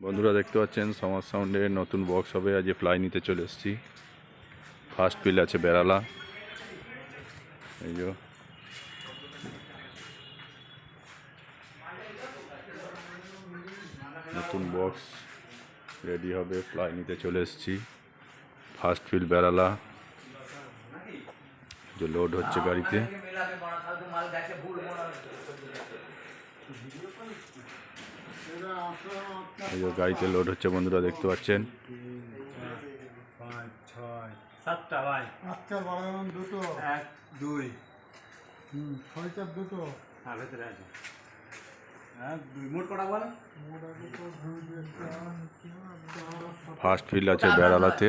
বন্ধুরা দেখতে পাচ্ছেন সমাজ সাউন্ডের নতুন বক্স হবে। আজ ফ্লাই নিতে চলে এসেছি। ফার্স্ট ফিল আছে বেড়ালা, এই যে নতুন বক্স রেডি হবে। ফ্লাই নিতে চলে এসেছি। ফার্স্ট ফিল বেড়ালা, যে লোড হচ্ছে গাড়িতে। এই যে গাড়িতে লোড হচ্ছে বন্ধুরা দেখতে পাচ্ছেন। ফার্স্ট ফিল আছে বেড়ালাতে।